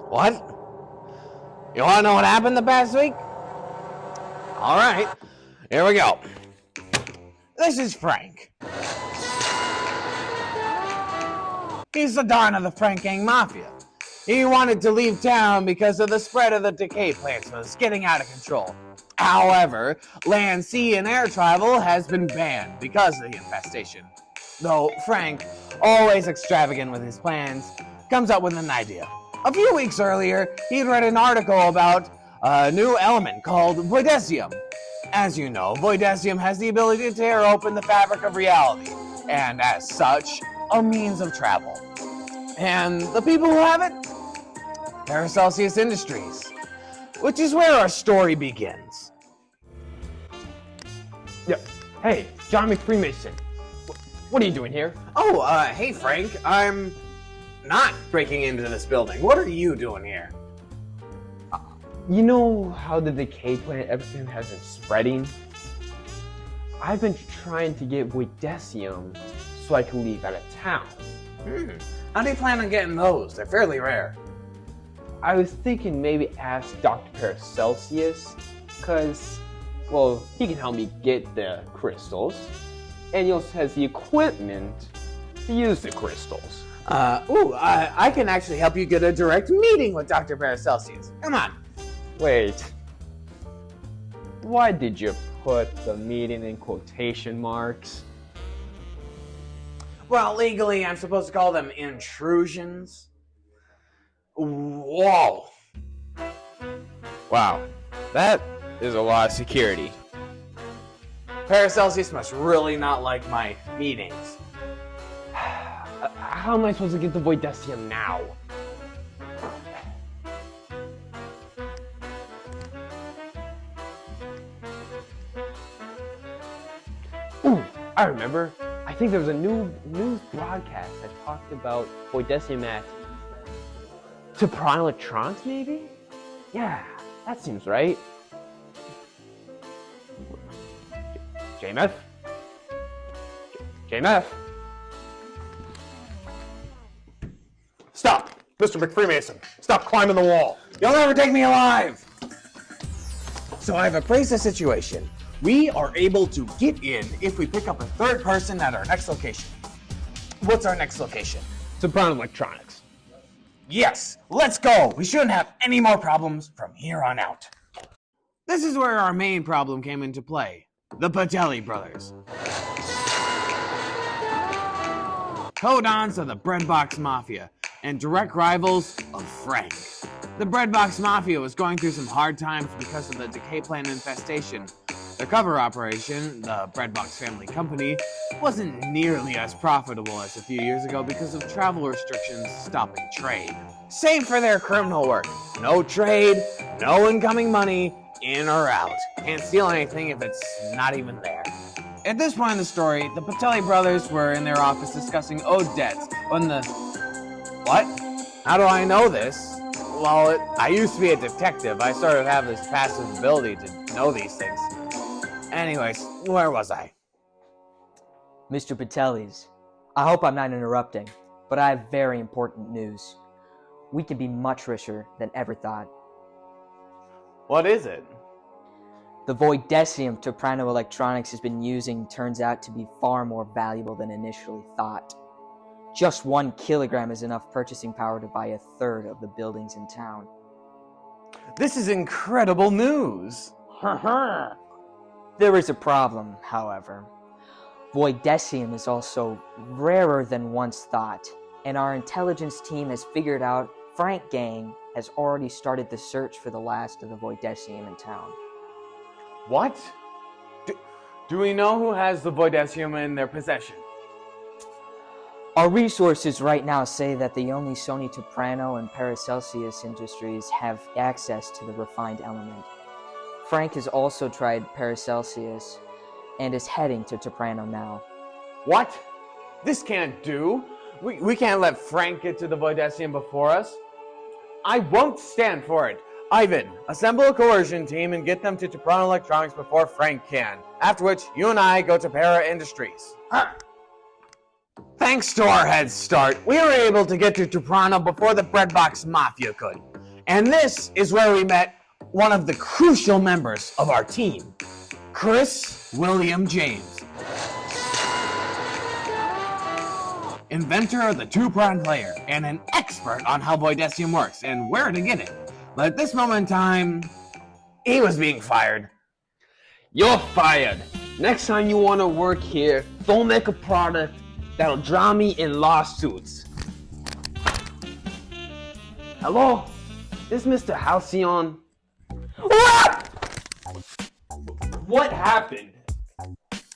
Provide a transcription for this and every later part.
What? You want to know what happened the past week? All right, here we go. This is Frank. He's the Don of the Frank Gang Mafia. He wanted to leave town because of the spread of the Decay Plants was getting out of control. However, land, sea, and air travel has been banned because of the infestation. Though Frank, always extravagant with his plans, comes up with an idea. A few weeks earlier, he'd read an article about a new element called voidesium. As you know, voidesium has the ability to tear open the fabric of reality, and as such, a means of travel. And the people who have it? Paracelsus Industries, which is where our story begins. Yeah. Hey, John McFreemason. What are you doing here? Oh, hey Frank, I'm not breaking into this building. What are you doing here? You know how the decay plant epidemic has been spreading? I've been trying to get voidesium so I can leave out of town. How do you plan on getting those? They're fairly rare. I was thinking maybe ask Dr. Paracelsus, because, well, he can help me get the crystals, and he also has the equipment to use the crystals. I can actually help you get a direct meeting with Dr. Paracelsus. Come on. Wait. Why did you put the meeting in quotation marks? Well, legally, I'm supposed to call them intrusions. Whoa. Wow, that is a lot of security. Paracelsus must really not like my meetings. How am I supposed to get the voidesium now? Ooh, I remember. I think there was a new news broadcast that talked about voidesium at Sopran Electronics, maybe? Yeah, that seems right. JMF? JMF? Stop! Mr. McFreemason, stop climbing the wall. You'll never take me alive! So I've appraised the situation. We are able to get in if we pick up a third person at our next location. What's our next location? Sopran Electronics. Yes, let's go! We shouldn't have any more problems from here on out. This is where our main problem came into play. The Valle brothers. Co-dons of the Breadbox Mafia and direct rivals of Frank. The Breadbox Mafia was going through some hard times because of the Decay Plant infestation. Their cover operation, the Breadbox Family Company, wasn't nearly as profitable as a few years ago because of travel restrictions stopping trade. Same for their criminal work. No trade, no incoming money, in or out. Can't steal anything if it's not even there. At this point in the story, the Valle brothers were in their office discussing owed debts when the... What? How do I know this? Well, I used to be a detective. I sort of have this passive ability to know these things. Anyways, where was I? Mr. Patelis, I hope I'm not interrupting, but I have very important news. We can be much richer than ever thought. What is it? The voidesium Sopran Electronics has been using turns out to be far more valuable than initially thought. Just 1 kilogram is enough purchasing power to buy a third of the buildings in town. This is incredible news! There is a problem, however. Voidesium is also rarer than once thought, and our intelligence team has figured out Frank Gang has already started the search for the last of the voidesium in town. What? Do we know who has the voidesium in their possession? Our resources right now say that the only Sony Soprano and Paracelsus Industries have access to the refined element. Frank has also tried Paracelsus and is heading to Soprano now. What? This can't do. We can't let Frank get to the voidesium before us. I won't stand for it. Ivan, assemble a coercion team and get them to Toprano Electronics before Frank can. After which, you and I go to Para Industries. Thanks to our head start, we were able to get to Toprano before the Breadbox Mafia could. And this is where we met one of the crucial members of our team, Chris William James. Inventor of the two-prong player and an expert on how Voidesium works and where to get it. But at this moment in time, he was being fired. You're fired. Next time you want to work here, don't make a product that'll drown me in lawsuits. Hello? This Mr. Halcyon? What happened?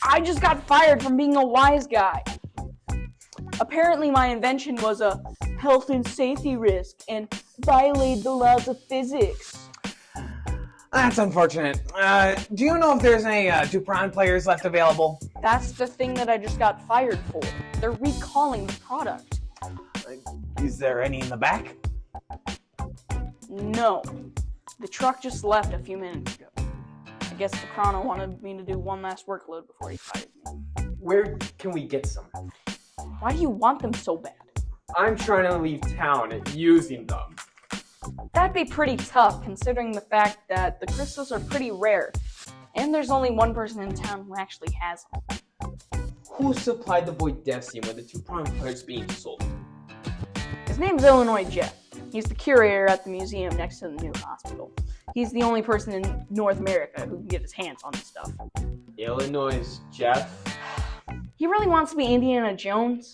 I just got fired from being a wise guy. Apparently my invention was a health and safety risk and violated the laws of physics. That's unfortunate. Do you know if there's any two-prong players left available? That's the thing that I just got fired for. They're recalling the product. Is there any in the back? No. The truck just left a few minutes ago. I guess the Chrono wanted me to do one last workload before he fired me. Where can we get some? Why do you want them so bad? I'm trying to leave town using them. That'd be pretty tough considering the fact that the crystals are pretty rare. And there's only one person in town who actually has them. Who supplied the Voidesium when the two-prong player is being sold? His name's Illinois Jeff. He's the curator at the museum next to the new hospital. He's the only person in North America who can get his hands on this stuff. Illinois Jeff? He really wants to be Indiana Jones,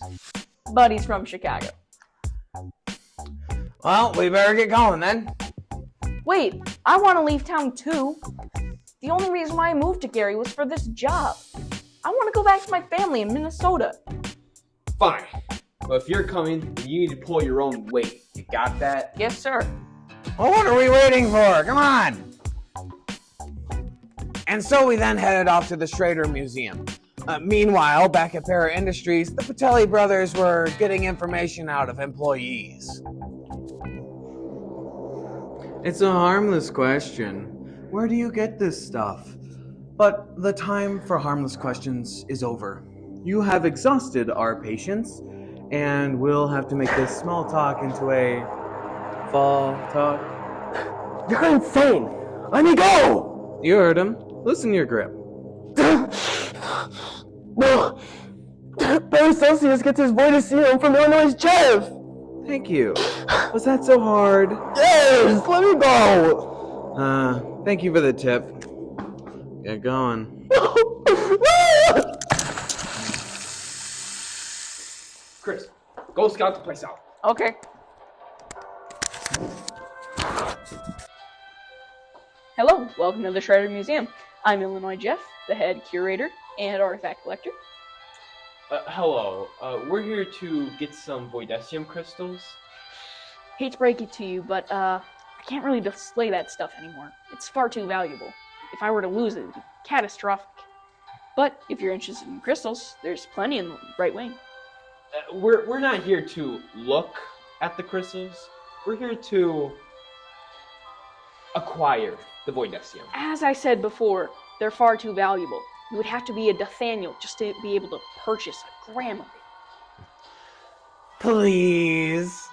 but he's from Chicago. Well, we better get going then. Wait, I want to leave town too. The only reason why I moved to Gary was for this job. I want to go back to my family in Minnesota. Fine. But if you're coming, you need to pull your own weight. You got that? Yes, sir. Well, what are we waiting for? Come on! And so we then headed off to the Schrader Museum. Meanwhile, back at Para Industries, the Patelli brothers were getting information out of employees. It's a harmless question. Where do you get this stuff? But the time for harmless questions is over. You have exhausted our patience, and we'll have to make this small talk into a fall talk. You're insane! Let me go! You heard him. Loosen your grip. No! Paracelsus gets his Voidesium from Illinois Jeff! Thank you. Was that so hard? Yes! Let me go! Thank you for the tip. Get going. Chris, go scout the place out. Okay. Hello, welcome to the Schrader Museum. I'm Illinois Jeff, the head curator and artifact collector. Hello. We're here to get some Voidesium crystals. Hate to break it to you, but I can't really display that stuff anymore. It's far too valuable. If I were to lose it, it'd be catastrophic. But if you're interested in crystals, there's plenty in the right wing. We're not here to look at the crystals. We're here to acquire the Voidesium. As I said before, they're far too valuable. You would have to be a Nathaniel just to be able to purchase a gram of it. Please.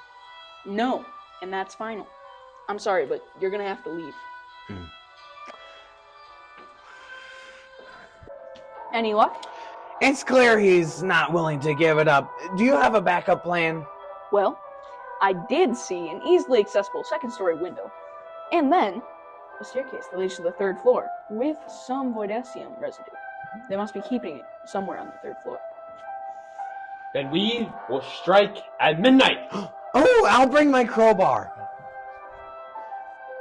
No, and that's final. I'm sorry, but you're gonna have to leave. Any luck? It's clear he's not willing to give it up. Do you have a backup plan? Well, I did see an easily accessible second-story window, and then a staircase that leads to the third floor with some Voidesium residue. They must be keeping it somewhere on the third floor. Then we will strike at midnight. Oh, I'll bring my crowbar.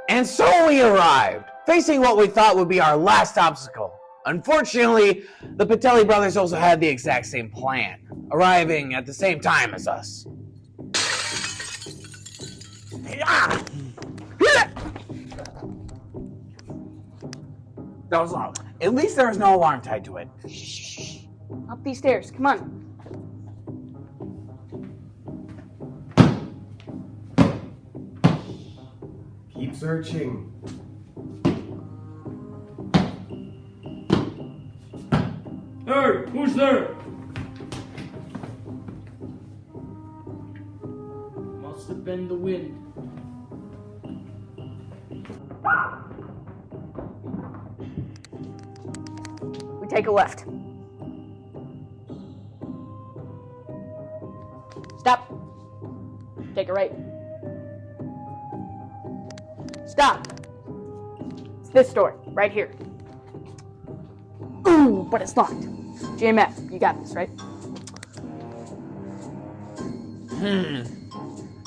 And so we arrived, facing what we thought would be our last obstacle. Unfortunately, the Patelli brothers also had the exact same plan, arriving at the same time as us. That was loud. At least there was no alarm tied to it. Up these stairs, come on. Keep searching. Hey, who's there? Must have been the wind. We take a left. Stop. Take a right. Stop. It's this door, right here. Ooh, but it's locked. JMF, you got this, right?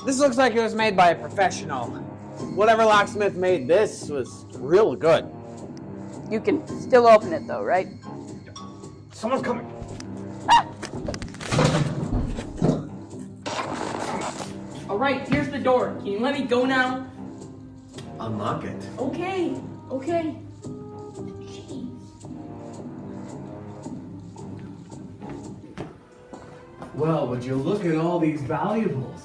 This looks like it was made by a professional. Whatever locksmith made this was real good. You can still open it though, right? Someone's coming. All right, here's the door. Can you let me go now? Unlock it. Okay. Well, would you look at all these valuables?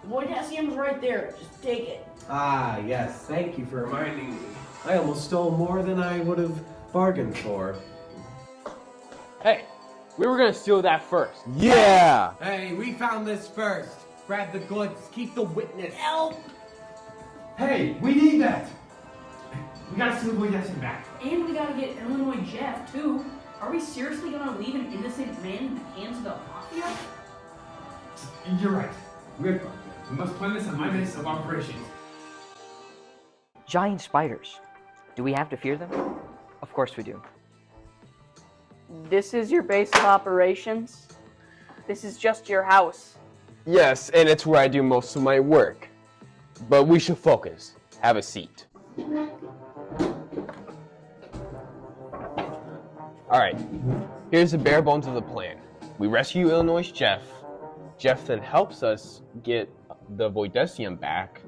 The potassium's right there. Just take it. Ah, yes. Thank you for reminding me. I almost stole more than I would have bargained for. Hey, we were gonna steal that first. Yeah! Hey, we found this first. Grab the goods. Keep the witness. Help! Hey, we need that. We gotta steal the potassium back. And we gotta get Illinois Jeff, too. Are we seriously gonna leave an innocent man in the hands of the mafia? You're right. We must plan this on my base of operations. Giant spiders. Do we have to fear them? Of course we do. This is your base of operations. This is just your house. Yes, and it's where I do most of my work. But we should focus. Have a seat. Alright, here's the bare bones of the plan. We rescue Illinois' Jeff. Jeff then helps us get the Voidesium back.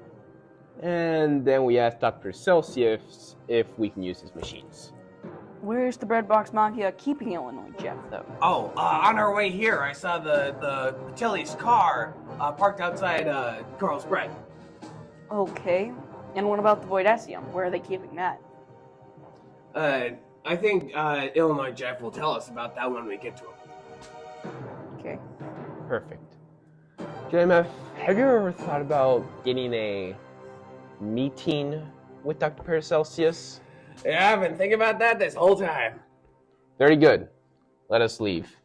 And then we ask Dr. Celsius if we can use his machines. Where's the Breadbox Mafia keeping Illinois Jeff, though? Oh, on our way here, I saw the Tilly's car parked outside Carl's Bread. Okay. And what about the Voidesium? Where are they keeping that? I think Illinois Jeff will tell us about that when we get to him. Okay. Perfect. JMF, have you ever thought about getting a meeting with Dr. Paracelsius? Yeah, I've been thinking about that this whole time. Very good. Let us leave.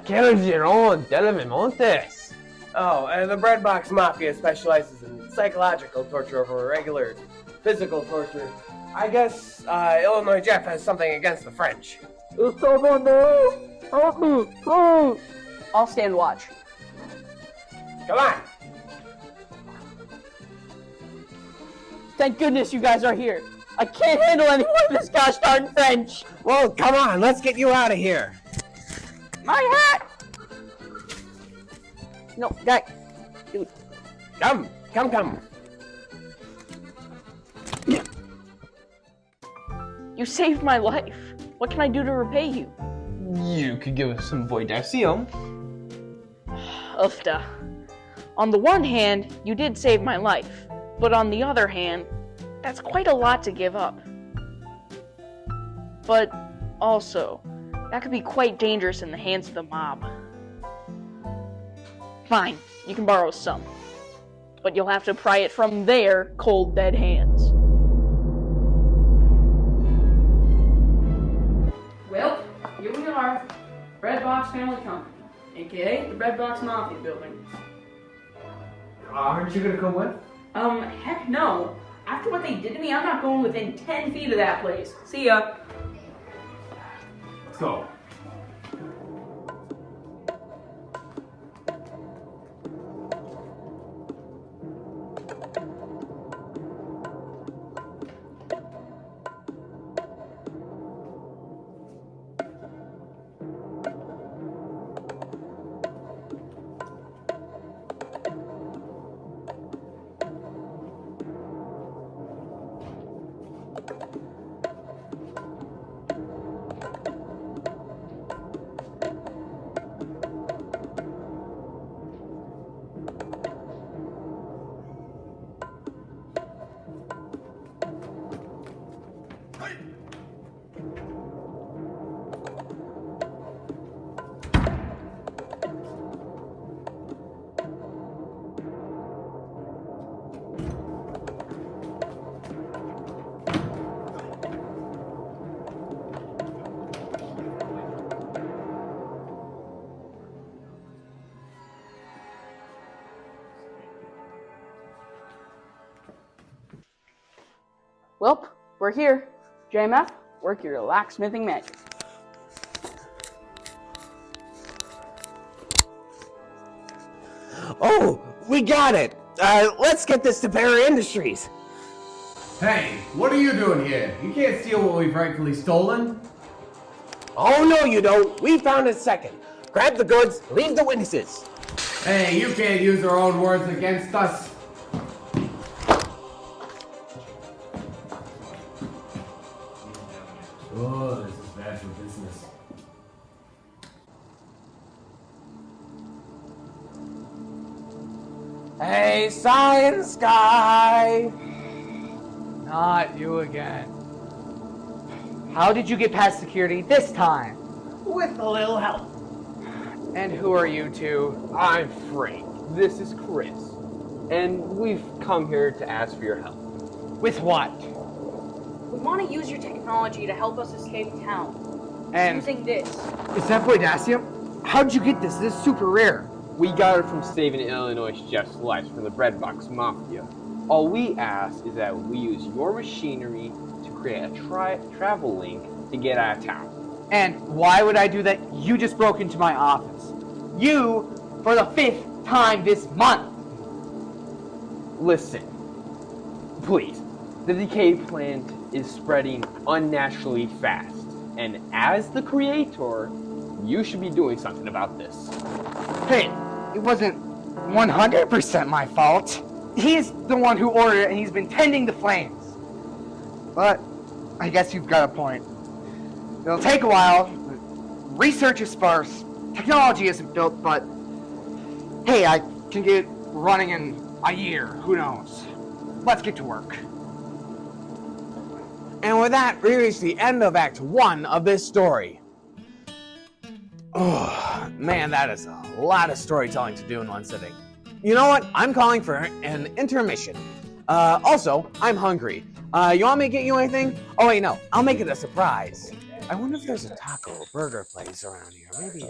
Calogero de Montes. Oh, and the Breadbox Mafia specializes in psychological torture over regular physical torture. I guess Illinois Jeff has something against the French. Is someone there? Help me, please. I'll stand watch. Come on. Thank goodness you guys are here. I can't handle any more of this gosh darn French. Well, come on, let's get you out of here. My hat! No, guy. Dude. Come. You saved my life. What can I do to repay you? You could give us some Voidesium. Ufta. On the one hand, you did save my life. But on the other hand, that's quite a lot to give up. But also, that could be quite dangerous in the hands of the mob. Fine, you can borrow some. But you'll have to pry it from their cold, dead hands. Well, here we are. Breadbox Family Company, aka the Breadbox Mafia building. Aren't you gonna come with? Heck no. After what they did to me, I'm not going within 10 feet of that place. See ya. Let's go. Welp, we're here. JMF, work your locksmithing magic. Oh, we got it. Let's get this to Para Industries. Hey, what are you doing here? You can't steal what we've rightfully stolen. Oh, no, you don't. We found it second. Grab the goods, leave the witnesses. Hey, you can't use our own words against us. Oh, this is bad for business. Hey, science guy. Not you again. How did you get past security this time? With a little help. And who are you two? I'm Frank. This is Chris. And we've come here to ask for your help. With what? We want to use your technology to help us escape town. And Using this. is that potassium? How'd you get this? This is super rare. We got it from saving Illinois chef's lives from the Breadbox Mafia. All we ask is that we use your machinery to create a travel link to get out of town. And why would I do that? You just broke into my office. You, for the 5th time this month. Listen, please. The Decay Plant is spreading unnaturally fast. And as the creator, you should be doing something about this. Hey, it wasn't 100% my fault. He's the one who ordered it and he's been tending the flames. But I guess you've got a point. It'll take a while. Research is sparse. Technology isn't built, but hey, I can get running in a year. Who knows? Let's get to work. And with that, we reach the end of Act 1 of this story. Oh, man, that is a lot of storytelling to do in one sitting. You know what? I'm calling for an intermission. Also, I'm hungry. You want me to get you anything? Oh, wait, no. I'll make it a surprise. I wonder if there's a taco or burger place around here. Maybe.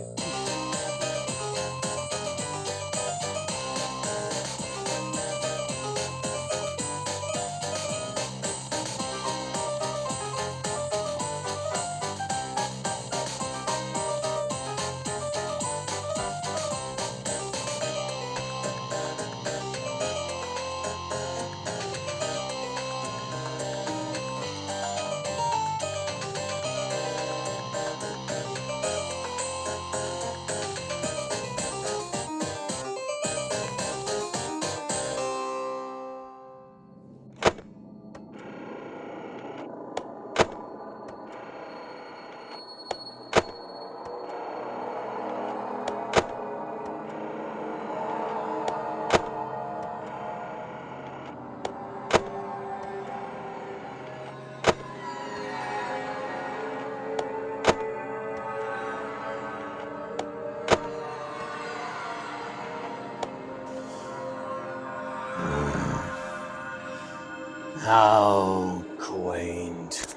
How quaint.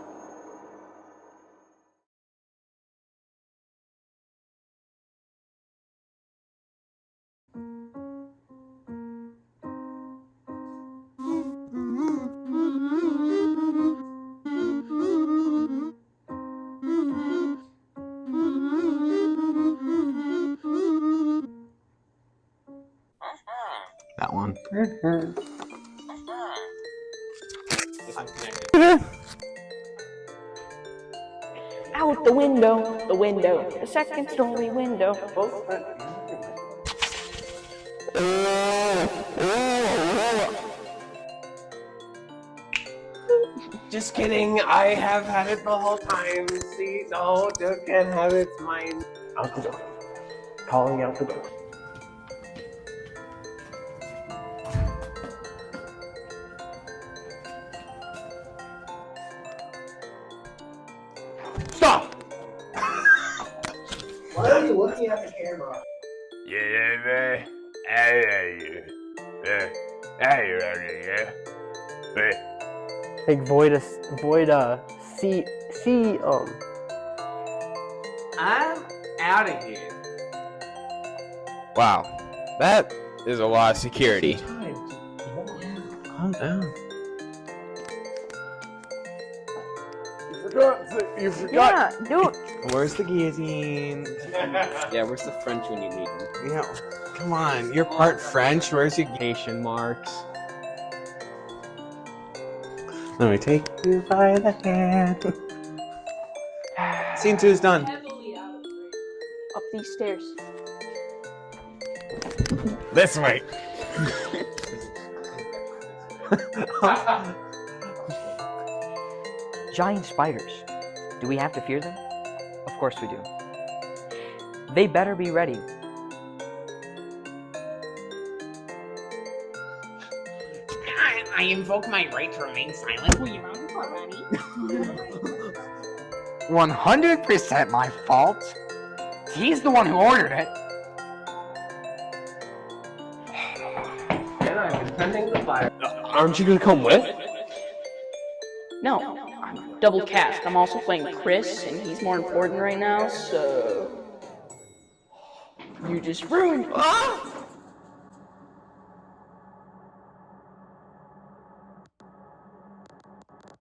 That one. Out the window, the second story window. Just kidding. I have had it the whole time. See, no, Duck can't have it. It's mine. Out the door. Calling out the door. Stop! Why are you looking at the camera? Like void see I'm out of here. Wow, that is a lot of security. Calm down. You forgot. Yeah, dude. Where's the guillotine? Yeah, where's the French when you need them? Yeah, come on. You're part French. Where's your Nation marks. Let me take you by the hand. Scene 2 is done. Up these stairs. This way. Giant spiders. Do we have to fear them? Of course we do. They better be ready. I invoke my right to remain silent. Will you 100% my fault. He's the one who ordered it. And I'm defending the fire. Aren't you gonna come with? No, I'm double cast. I'm also playing Chris, and he's more important right now, so... You just ruined...